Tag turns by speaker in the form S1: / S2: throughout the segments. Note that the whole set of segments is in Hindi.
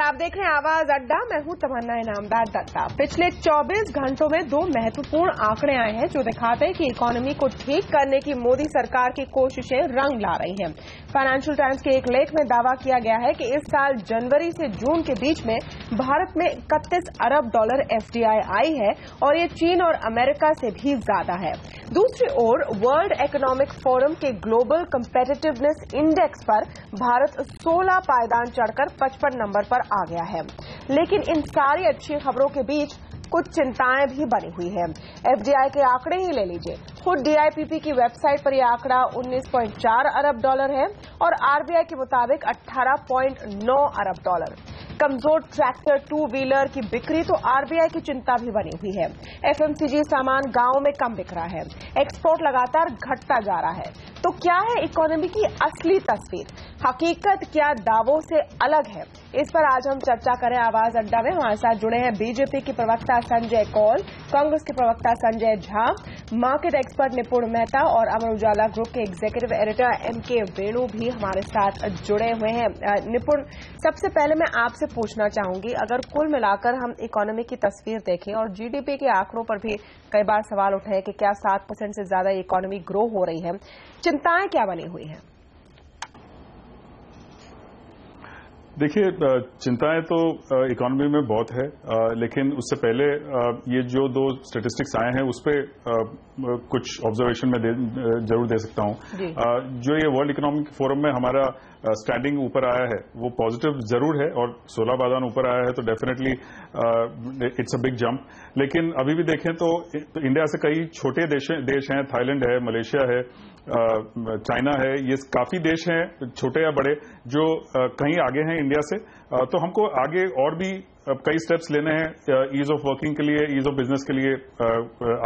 S1: आप देख रहे हैं आवाज अड्डा। मैं हूं तमन्ना इनामदार दत्ता। पिछले 24 घंटों में 2 महत्वपूर्ण आंकड़े आए हैं जो दिखाते हैं कि इकोनॉमी को ठीक करने की मोदी सरकार की कोशिशें रंग ला रही हैं। फाइनेंशियल टाइम्स के एक लेख में दावा किया गया है कि इस साल जनवरी से जून के बीच में भारत में 31 अरब डॉलर एफडीआई आई है और ये चीन और अमेरिका से भी ज्यादा है। दूसरी ओर वर्ल्ड इकोनॉमिक फोरम के ग्लोबल कंपेटिटिवनेस इंडेक्स पर भारत 16 पायदान चढ़कर 55 नंबर पर आ गया है। लेकिन इन सारी अच्छी खबरों के बीच कुछ चिंताएं भी बनी हुई है। एफडीआई के आंकड़े ही ले लीजिए। खुद डीआईपीपी की वेबसाइट पर यह आंकड़ा 19.4 अरब डॉलर है और आरबीआई के मुताबिक 18.9 अरब डॉलर। कमजोर ट्रैक्टर, टू व्हीलर की बिक्री तो आरबीआई की चिंता भी बनी हुई है। एफएमसीजी सामान गांव में कम बिक रहा है। एक्सपोर्ट लगातार घटता जा रहा है। तो क्या है इकोनॉमी की असली तस्वीर? हकीकत क्या दावों से अलग है? इस पर आज हम चर्चा करें आवाज अड्डा में। हमारे साथ जुड़े हैं बीजेपी के प्रवक्ता संजय कौल, कांग्रेस के प्रवक्ता संजय झा, मार्केट एक्सपर्ट निपुण मेहता और अमर उजाला ग्रुप के एग्जीक्यूटिव एडिटर एमके वेणु भी हमारे साथ जुड़े हुए हैं। निपुण, सबसे पहले मैं आपसे पूछना चाहूंगी, अगर कुल मिलाकर हम इकोनॉमी की तस्वीर देखें और जीडीपी के आंकड़ों पर भी कई बार सवाल उठे हैं कि क्या 7% से ज्यादा इकोनॉमी ग्रो हो रही है, चिंताएं क्या बनी हुई हैं?
S2: देखिए, चिंताएं तो इकोनॉमी में बहुत है, लेकिन उससे पहले ये जो 2 स्टैटिस्टिक्स आए हैं उस पर कुछ ऑब्जर्वेशन मैं जरूर दे सकता हूं। जो ये वर्ल्ड इकोनॉमिक फोरम में हमारा स्टैंडिंग ऊपर आया है वो पॉजिटिव जरूर है और 16 पायदान ऊपर आया है तो definitely it's a big jump. लेकिन अभी भी देखें तो इंडिया से कई छोटे देश हैं, थाईलैंड है, मलेशिया है, चाइना है, ये काफी देश हैं छोटे या बड़े जो कहीं आगे हैं इंडिया से। तो हमको आगे और भी कई स्टेप्स लेने हैं ईज ऑफ वर्किंग के लिए, ईज ऑफ बिजनेस के लिए,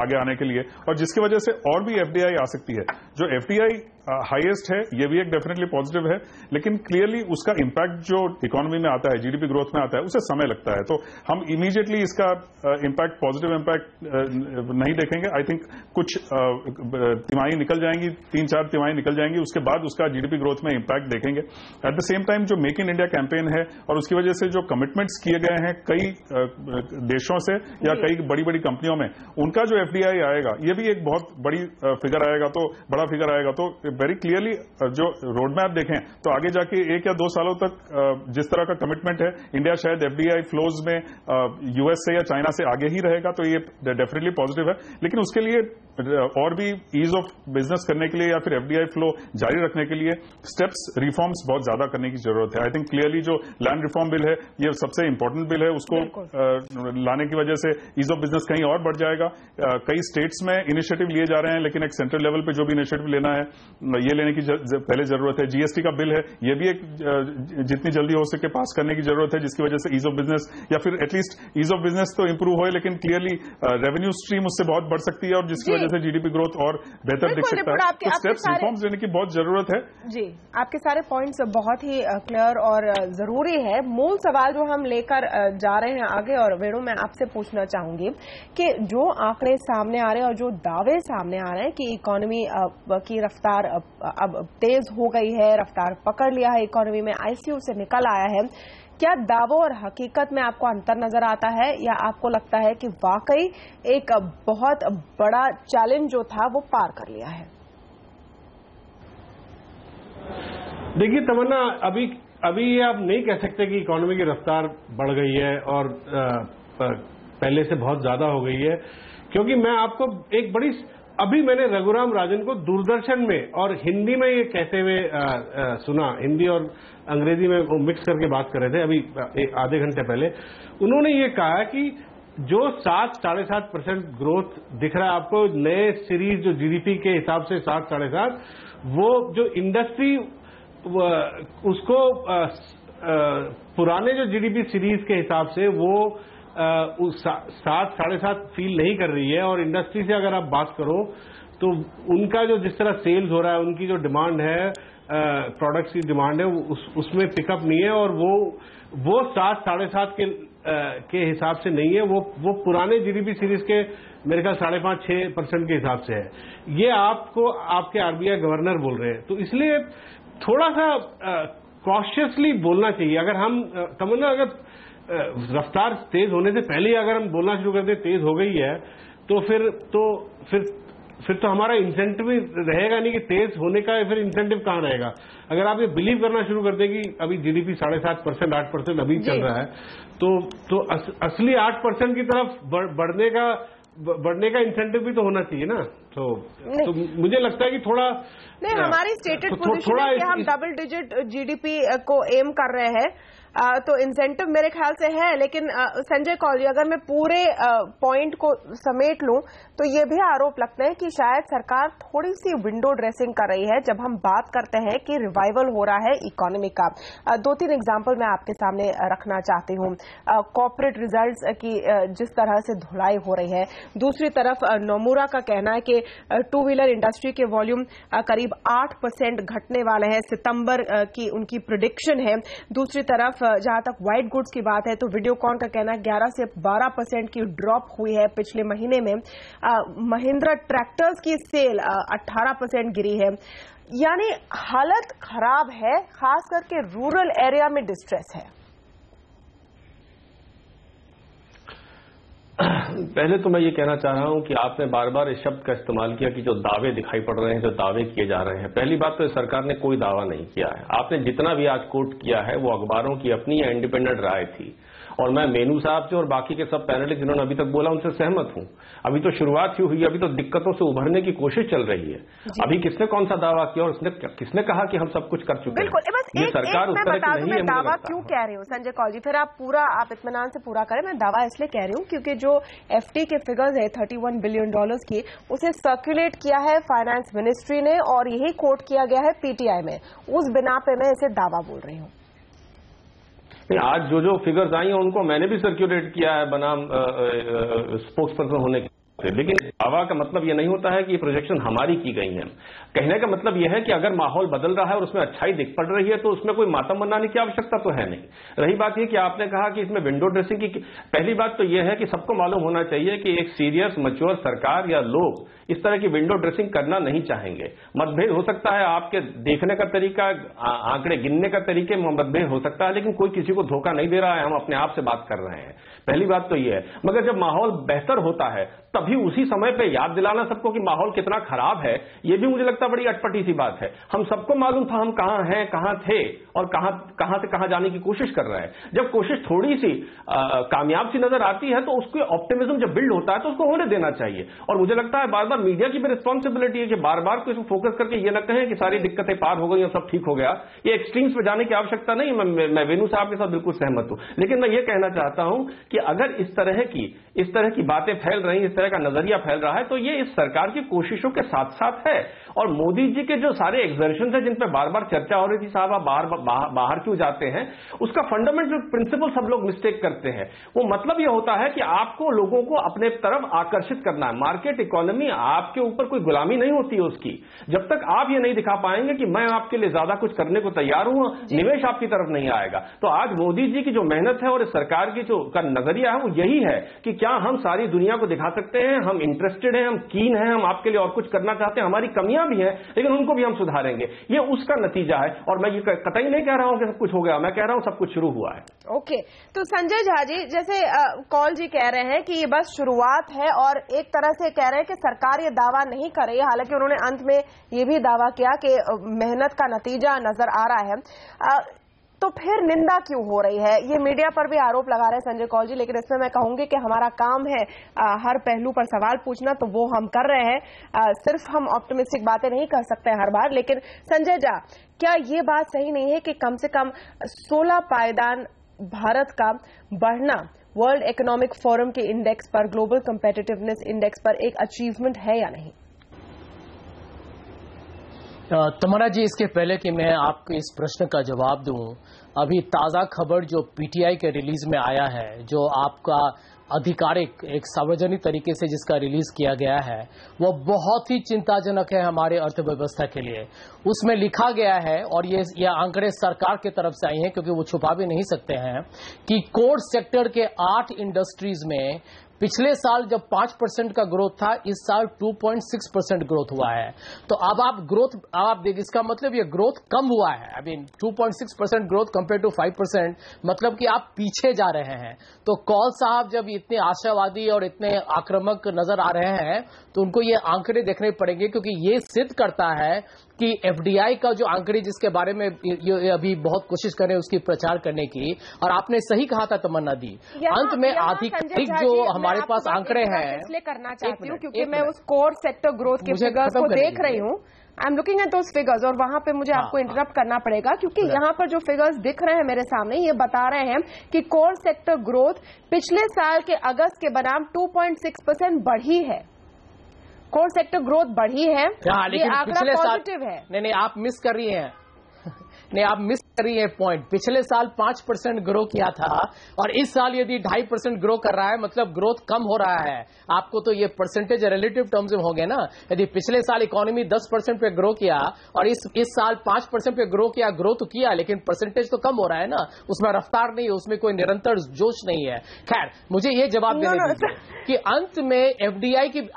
S2: आगे आने के लिए, और जिसकी वजह से और भी एफडीआई आ सकती है। जो एफडीआई हाईएस्ट है ये भी एक डेफिनेटली पॉजिटिव है, लेकिन क्लियरली उसका इंपैक्ट जो इकोनॉमी में आता है, जीडीपी ग्रोथ में आता है, उसे समय लगता है। तो हम इमीडिएटली इसका इंपैक्ट, पॉजिटिव इंपैक्ट नहीं देखेंगे। आई थिंक कुछ तिमाही निकल जाएंगी, 3-4 तिमाही निकल जाएंगी, उसके बाद उसका जीडीपी ग्रोथ में इंपैक्ट देखेंगे। एट द सेम टाइम जो मेक इन इंडिया कैंपेन है और उसकी वजह से जो कमिटमेंट्स किए गए हैं कई देशों से या कई बड़ी बड़ी कंपनियों में, उनका जो एफडीआई आएगा ये भी एक बहुत बड़ी फिगर आएगा, तो बड़ा फिगर आएगा। तो वेरी क्लियरली जो रोड मैप देखें तो आगे जाके 1 या 2 सालों तक जिस तरह का कमिटमेंट है, इंडिया शायद एफडीआई फ्लोज में यूएस से या चाइना से आगे ही रहेगा, तो ये डेफिनेटली पॉजिटिव है। लेकिन उसके लिए और भी ईज ऑफ बिजनेस करने के लिए या फिर एफडीआई फ्लो जारी रखने के लिए स्टेप्स, रिफॉर्म्स बहुत ज्यादा करने की जरूरत है। आई थिंक क्लियरली जो लैंड रिफॉर्म बिल है ये सबसे इंपॉर्टेंट बिल है, उसको लाने की वजह से ईज ऑफ बिजनेस कहीं और बढ़ जाएगा। कई स्टेट्स में इनिशिएटिव लिए जा रहे हैं, लेकिन एक सेंट्रल लेवल पे जो भी इनिशिएटिव लेना है ये लेने की पहले जरूरत है। जीएसटी का बिल है, ये भी एक जितनी जल्दी हो सके पास करने की जरूरत है, जिसकी वजह से ईज ऑफ बिजनेस या फिर एटलीस्ट ईज ऑफ बिजनेस तो इंप्रूव होए, लेकिन क्लियरली रेवेन्यू स्ट्रीम उससे बहुत बढ़ सकती है और जिसकी वजह से जीडीपी ग्रोथ और बेहतर दिख सकता है। तो स्टेप्स, रिफॉर्म्स लेने की बहुत जरूरत है।
S1: जी, आपके सारे पॉइंट्स बहुत ही क्लियर और जरूरी है। मूल सवाल जो हम लेकर जा रहे हैं आगे, और वेणु मैं आपसे पूछना चाहूंगी कि जो आंकड़े सामने आ रहे हैं और जो दावे सामने आ रहे हैं कि इकोनॉमी की रफ्तार अब तेज हो गई है, रफ्तार पकड़ लिया है, इकोनॉमी में आईसीयू से निकल आया है, क्या दावों और हकीकत में आपको अंतर नजर आता है या आपको लगता है कि वाकई एक बहुत बड़ा चैलेंज जो था वो पार कर लिया है?
S3: देखिए तमन्ना, अभी ये आप नहीं कह सकते कि इकोनॉमी की रफ्तार बढ़ गई है और पहले से बहुत ज्यादा हो गई है, क्योंकि मैं आपको एक बड़ी, अभी मैंने रघुराम राजन को दूरदर्शन में और हिंदी में ये कहते हुए सुना, हिंदी और अंग्रेजी में वो मिक्स करके बात कर रहे थे अभी आधे घंटे पहले। उन्होंने ये कहा कि जो 7-7.5% ग्रोथ दिख रहा है आपको नए सीरीज जो जीडीपी के हिसाब से 7-7.5, वो जो इंडस्ट्री उसको पुराने जो जीडीपी सीरीज के हिसाब से वो 7-7.5 फील नहीं कर रही है। और इंडस्ट्री से अगर आप बात करो तो उनका जो जिस तरह सेल्स हो रहा है, उनकी जो डिमांड है, प्रोडक्ट्स की डिमांड है, उसमें पिकअप नहीं है और वो 7-7.5 के हिसाब से नहीं है, वो पुराने जीडीपी सीरीज के मेरे ख्याल 5.5-6% के हिसाब से है। ये आपको आपके आरबीआई गवर्नर बोल रहे हैं, तो इसलिए थोड़ा सा कॉशियसली बोलना चाहिए। अगर हम तमन्ना, अगर रफ्तार तेज होने से पहले ही अगर हम बोलना शुरू कर दें तेज हो गई है, तो फिर तो हमारा इंसेंटिव रहेगा नहीं कि तेज होने का, फिर इंसेंटिव कहां रहेगा। अगर आप ये बिलीव करना शुरू कर दें कि अभी जीडीपी 7.5%, 8% अभी चल रहा है, तो असली 8% की तरफ बढ़ने का इंसेंटिव भी तो होना चाहिए ना। तो मुझे लगता है कि थोड़ा
S1: नहीं, हमारी स्टेटेड पोजीशन है कि हम डबल डिजिट जीडीपी को एम कर रहे हैं, तो इंसेंटिव मेरे ख्याल से है। लेकिन संजय कौल जी, अगर मैं पूरे पॉइंट को समेट लूं तो ये भी आरोप लगता है कि शायद सरकार थोड़ी सी विंडो ड्रेसिंग कर रही है जब हम बात करते हैं कि रिवाइवल हो रहा है इकोनॉमी का। 2-3 एग्जांपल मैं आपके सामने रखना चाहती हूं। कॉर्पोरेट रिजल्ट्स की जिस तरह से धुलाई हो रही है, दूसरी तरफ नोमुरा का कहना है कि टू व्हीलर इंडस्ट्री के वॉल्यूम करीब 8% घटने वाले हैं, सितंबर की उनकी प्रिडिक्शन है। दूसरी तरफ जहां तक व्हाइट गुड्स की बात है तो वीडियोकॉन का कहना है 11 से 12% की ड्रॉप हुई है पिछले महीने में। महिंद्रा ट्रैक्टर्स की सेल 18% गिरी है। यानी हालत खराब है, खास करके रूरल एरिया में डिस्ट्रेस है।
S4: पहले तो मैं ये कहना चाह रहा हूं कि आपने बार बार इस शब्द का इस्तेमाल किया कि जो दावे दिखाई पड़ रहे हैं, जो दावे किए जा रहे हैं। पहली बात तो सरकार ने कोई दावा नहीं किया है। आपने जितना भी आज कोट किया है वो अखबारों की अपनी या इंडिपेंडेंट राय थी, और मैं मेनू साहब से और बाकी के सब पैनलिस्ट जिन्होंने अभी तक बोला उनसे सहमत हूं। अभी तो शुरुआत ही हुई है, अभी तो दिक्कतों से उभरने की कोशिश चल रही है। अभी किसने कौन सा दावा किया और किसने कहा कि हम सब कुछ कर चुके हैं?
S1: ये सरकार उस तरह की नहीं है। मैं दावा क्यों कह रही हूँ संजय कौल जी, फिर आप इत्मीनान से पूरा करें। मैं दावा इसलिए कह रही हूँ क्योंकि जो एफटी के फिगर्स है $31 बिलियन की, उसे सर्कुलेट किया है फाइनेंस मिनिस्ट्री ने और यही कोट किया गया है पीटीआई में। उस बिना पे मैं इसे दावा बोल रही हूँ।
S4: आज जो फिगर्स आई हैं उनको मैंने भी सर्कुलेट किया है बनाम स्पोक्स पर्सन होने के, लेकिन दावा का मतलब यह नहीं होता है कि ये प्रोजेक्शन हमारी की गई है। कहने का मतलब यह है कि अगर माहौल बदल रहा है और उसमें अच्छाई दिख पड़ रही है तो उसमें कोई मातम मनाने की आवश्यकता तो है नहीं। रही बात यह कि आपने कहा कि इसमें विंडो ड्रेसिंग की, पहली बात तो यह है कि सबको मालूम होना चाहिए कि एक सीरियस मैच्योर सरकार या लोग इस तरह की विंडो ड्रेसिंग करना नहीं चाहेंगे। मतभेद हो सकता है, आपके देखने का तरीका, आंकड़े गिनने का तरीके में मतभेद हो सकता है, लेकिन कोई किसी को धोखा नहीं दे रहा है। हम अपने आप से बात कर रहे हैं, पहली बात तो यह है। मगर जब माहौल बेहतर होता है तभी उसी समय पे याद दिलाना सबको कि माहौल कितना खराब है, यह भी मुझे लगता बड़ी अटपटी सी बात है। हम सबको मालूम था हम कहां हैं, कहां थे और कहां से कहां जाने की कोशिश कर रहे हैं। जब कोशिश थोड़ी सी कामयाब सी नजर आती है तो उसको ऑप्टिमिज्म जब बिल्ड होता है तो उसको होने देना चाहिए। और मुझे लगता है बार बार मीडिया की भी रिस्पॉन्सिबिलिटी है कि बार बार को इसको फोकस करके ये न कहें कि सारी दिक्कतें पार हो गई और सब ठीक हो गया। ये एक्सट्रीम्स पे जाने की आवश्यकता नहीं। मैं वेणु साहब के साथ बिल्कुल सहमत हूं, लेकिन मैं ये कहना चाहता हूं कि अगर इस तरह की बातें फैल रही, इस तरह का नजरिया फैल रहा है तो ये इस सरकार की कोशिशों के साथ साथ है। और मोदी जी के जो सारे एक्सर्शन है जिन पर बार बार चर्चा हो रही थी, साहब आप बाहर क्यों जाते हैं, उसका फंडामेंटल प्रिंसिपल सब लोग मिस्टेक करते हैं। वो मतलब यह होता है कि आपको लोगों को अपने तरफ आकर्षित करना है। मार्केट इकोनॉमी आपके ऊपर कोई गुलामी नहीं होती है उसकी। जब तक आप ये नहीं दिखा पाएंगे कि मैं आपके लिए ज्यादा कुछ करने को तैयार हूं, निवेश आपकी तरफ नहीं आएगा। तो आज मोदी जी की जो मेहनत है और इस सरकार की जो का नजरिया है वो यही है कि क्या हम सारी दुनिया को दिखा सकते हैं, हम इंटरेस्टेड हैं, हम कीन हैं, हम आपके लिए और कुछ करना चाहते हैं। हमारी कमियां भी हैं लेकिन उनको भी हम सुधारेंगे। ये उसका नतीजा है। और मैं ये कतई नहीं कह रहा हूं कि सब कुछ हो गया, मैं कह रहा हूं सब कुछ शुरू हुआ है।
S1: ओके, तो संजय झा जी, जैसे कौल जी कह रहे हैं कि ये बस शुरुआत है और एक तरह से कह रहे हैं कि सरकार ये दावा नहीं कर रही है, हालांकि उन्होंने अंत में ये भी दावा किया कि मेहनत का नतीजा नजर आ रहा है। तो फिर निंदा क्यों हो रही है? ये मीडिया पर भी आरोप लगा रहे हैं संजय कौल जी, लेकिन इसमें मैं कहूंगी कि हमारा काम है हर पहलू पर सवाल पूछना, तो वो हम कर रहे हैं। सिर्फ हम ऑप्टिमिस्टिक बातें नहीं कर सकते हर बार। लेकिन संजय झा, क्या ये बात सही नहीं है कि कम से कम 16 पायदान भारत का बढ़ना वर्ल्ड इकोनॉमिक फोरम के इंडेक्स पर, ग्लोबल कंपेटिटिवनेस इंडेक्स पर एक अचीवमेंट है या नहीं?
S5: तमन्ना जी, इसके पहले कि मैं आपके इस प्रश्न का जवाब दूं, अभी ताजा खबर जो पीटीआई के रिलीज में आया है, जो आपका आधिकारिक एक सार्वजनिक तरीके से जिसका रिलीज किया गया है, वो बहुत ही चिंताजनक है हमारे अर्थव्यवस्था के लिए। उसमें लिखा गया है, और ये आंकड़े सरकार की तरफ से आए हैं क्योंकि वो छुपा भी नहीं सकते हैं, कि कोर सेक्टर के 8 इंडस्ट्रीज में पिछले साल जब 5% का ग्रोथ था, इस साल 2.6% ग्रोथ हुआ है। तो अब आप देखिए, इसका मतलब ये ग्रोथ कम हुआ है। I mean 2.6% growth compare to 5%, मतलब कि आप पीछे जा रहे हैं। तो कौल साहब जब इतने आशावादी और इतने आक्रामक नजर आ रहे हैं तो उनको ये आंकड़े देखने पड़ेंगे, क्योंकि ये सिद्ध करता है कि एफडीआई का जो आंकड़े जिसके बारे में ये अभी बहुत कोशिश कर रहे हैं उसकी प्रचार करने की, और आपने सही कहा था तमन्ना दी, अंत में आधिकारिक जो हमारे पास आंकड़े हैं,
S1: इसलिए करना चाहती हूँ क्योंकि मैं उस कोर सेक्टर ग्रोथ के फिगर्स को देख रही हूँ। I am looking at those figures, और वहां पे मुझे आपको इंटरप्ट करना पड़ेगा क्योंकि यहाँ पर जो फिगर्स दिख रहे हैं मेरे सामने, ये बता रहे हैं कि कोर सेक्टर ग्रोथ पिछले साल के अगस्त के बनाम 2.6% बढ़ी है। कोर सेक्टर ग्रोथ बढ़ी है, ये आंकड़ा पॉजिटिव है।
S5: नहीं, आप मिस कर रही हैं। नहीं, आप मिस कर रही है पॉइंट। पिछले साल 5% ग्रो किया था और इस साल यदि 2.5% ग्रो कर रहा है, मतलब ग्रोथ कम हो रहा है। आपको तो ये परसेंटेज रिलेटिव टर्म्स में हो गए ना। यदि पिछले साल इकोनॉमी 10% पे ग्रो किया और इस साल 5% पे ग्रो किया, ग्रो तो किया लेकिन परसेंटेज तो कम हो रहा है ना, उसमें रफ्तार नहीं है, उसमें कोई निरंतर जोश नहीं है। खैर, मुझे ये जवाब देने दीजिए कि अंत में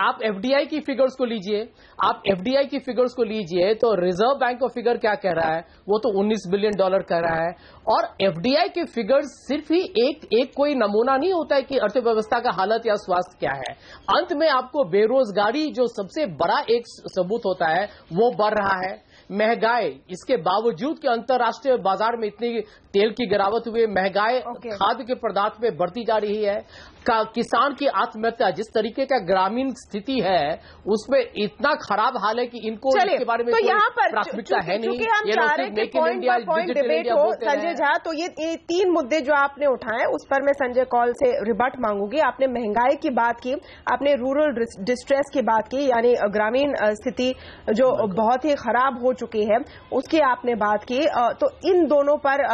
S5: आप एफडीआई की फिगर्स को लीजिए, आप एफडीआई की फिगर्स को लीजिए तो रिजर्व बैंक का फिगर क्या कह रहा है, वो तो $19 बिलियन कह रहा है। और एफडीआई के फिगर्स सिर्फ ही एक कोई नमूना नहीं होता है कि अर्थव्यवस्था का हालत या स्वास्थ्य क्या है। अंत में आपको बेरोजगारी जो सबसे बड़ा एक सबूत होता है वो बढ़ रहा है। महंगाई, इसके बावजूद कि अंतर्राष्ट्रीय बाजार में इतनी तेल की गिरावट हुई, महंगाई खाद्य के पदार्थ में बढ़ती जा रही है। किसान की आत्महत्या, जिस तरीके का ग्रामीण स्थिति है उसमें इतना खराब हाल है कि इनको इसके बारे में
S1: तो यहाँ पर
S5: प्राथमिकता है नहीं।
S1: हम चाह रहे हैं कि पॉइंट बाय पॉइंट डिबेट हो। संजय झा, तो ये 3 मुद्दे जो आपने उठाए उस पर मैं संजय कौल से रिबट मांगूंगी। आपने महंगाई की बात की, आपने रूरल डिस्ट्रेस की बात की, यानी ग्रामीण स्थिति जो बहुत ही खराब हो चुकी है उसकी आपने बात की। तो इन दोनों पर,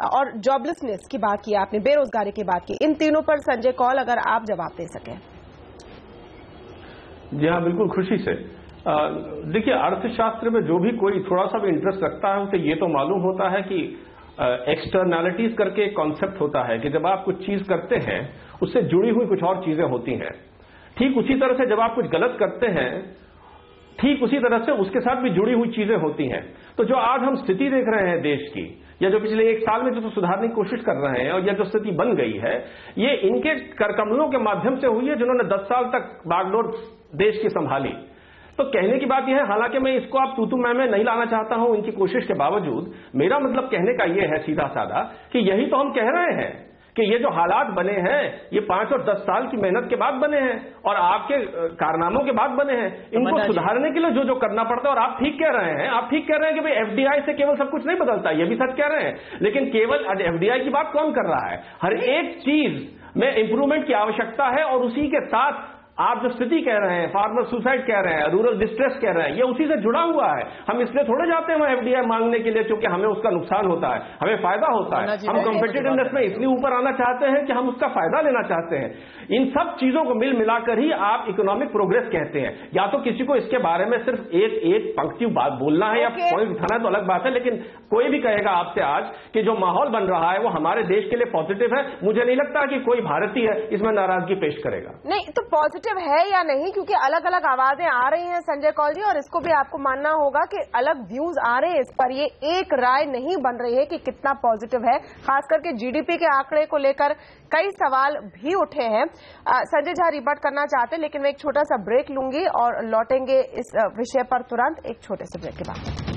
S1: और जॉबलेसनेस की बात की आपने, बेरोजगारी की बात की, इन तीनों पर संजय कौल अगर आप जवाब दे सकें।
S4: जी हाँ, बिल्कुल खुशी से। देखिए, अर्थशास्त्र में जो भी कोई थोड़ा सा भी इंटरेस्ट रखता है उसे ये तो मालूम होता है कि एक्सटर्नैलिटीज करके एक कॉन्सेप्ट होता है कि जब आप कुछ चीज करते हैं उससे जुड़ी हुई कुछ और चीजें होती हैं। ठीक उसी तरह से जब आप कुछ गलत करते हैं, ठीक उसी तरह से उसके साथ भी जुड़ी हुई चीजें होती हैं। तो जो आज हम स्थिति देख रहे हैं देश की, या जो पिछले 1 साल में जो सुधारने की कोशिश कर रहे हैं और या जो स्थिति बन गई है, ये इनके करकमलों के माध्यम से हुई है जिन्होंने 10 साल तक बागडोर देश की संभाली। तो कहने की बात यह है, हालांकि मैं इसको आप तू मैं नहीं लाना चाहता हूं इनकी कोशिश के बावजूद, मेरा मतलब कहने का यह है सीधा साधा कि यही तो हम कह रहे हैं कि ये जो हालात बने हैं ये 5 और 10 साल की मेहनत के बाद बने हैं और आपके कारनामों के बाद बने हैं। इनको सुधारने के लिए जो करना पड़ता है, और आप ठीक कह रहे हैं, आप ठीक कह रहे हैं कि भाई एफडीआई से केवल सब कुछ नहीं बदलता, ये भी सच कह रहे हैं, लेकिन केवल एफडीआई की बात कौन कर रहा है? हर एक चीज में इंप्रूवमेंट की आवश्यकता है और उसी के साथ आप जो स्थिति कह रहे हैं, फार्मर सुसाइड कह रहे हैं, रूरल डिस्ट्रेस कह रहे हैं, ये उसी से जुड़ा हुआ है। हम इसलिए थोड़े जाते हैं एफडीआई मांगने के लिए क्योंकि हमें उसका नुकसान होता है, हमें फायदा होता है। हम कॉम्पिटिटिवनेस में इसलिए ऊपर आना चाहते हैं कि हम उसका फायदा लेना चाहते हैं। इन सब चीजों को मिल मिलाकर ही आप इकोनॉमिक प्रोग्रेस कहते हैं। या तो किसी को इसके बारे में सिर्फ एक पंक्ति बात बोलना है या पॉइंट उठाना है तो अलग बात है, लेकिन कोई भी कहेगा आपसे आज कि जो माहौल बन रहा है वो हमारे देश के लिए पॉजिटिव है, मुझे नहीं लगता कि कोई भारतीय इसमें नाराजगी पेश करेगा।
S1: नहीं तो पॉजिटिव है या नहीं, क्योंकि अलग अलग आवाजें आ रही हैं संजय कौल जी, और इसको भी आपको मानना होगा कि अलग व्यूज आ रहे हैं इस पर। ये एक राय नहीं बन रही है कि कितना पॉजिटिव है। खास करके जीडीपी के आंकड़े को लेकर कई सवाल भी उठे हैं। संजय झा रिबट करना चाहते हैं, लेकिन मैं एक छोटा सा ब्रेक लूंगी और लौटेंगे इस विषय पर तुरंत एक छोटे से ब्रेक के बाद।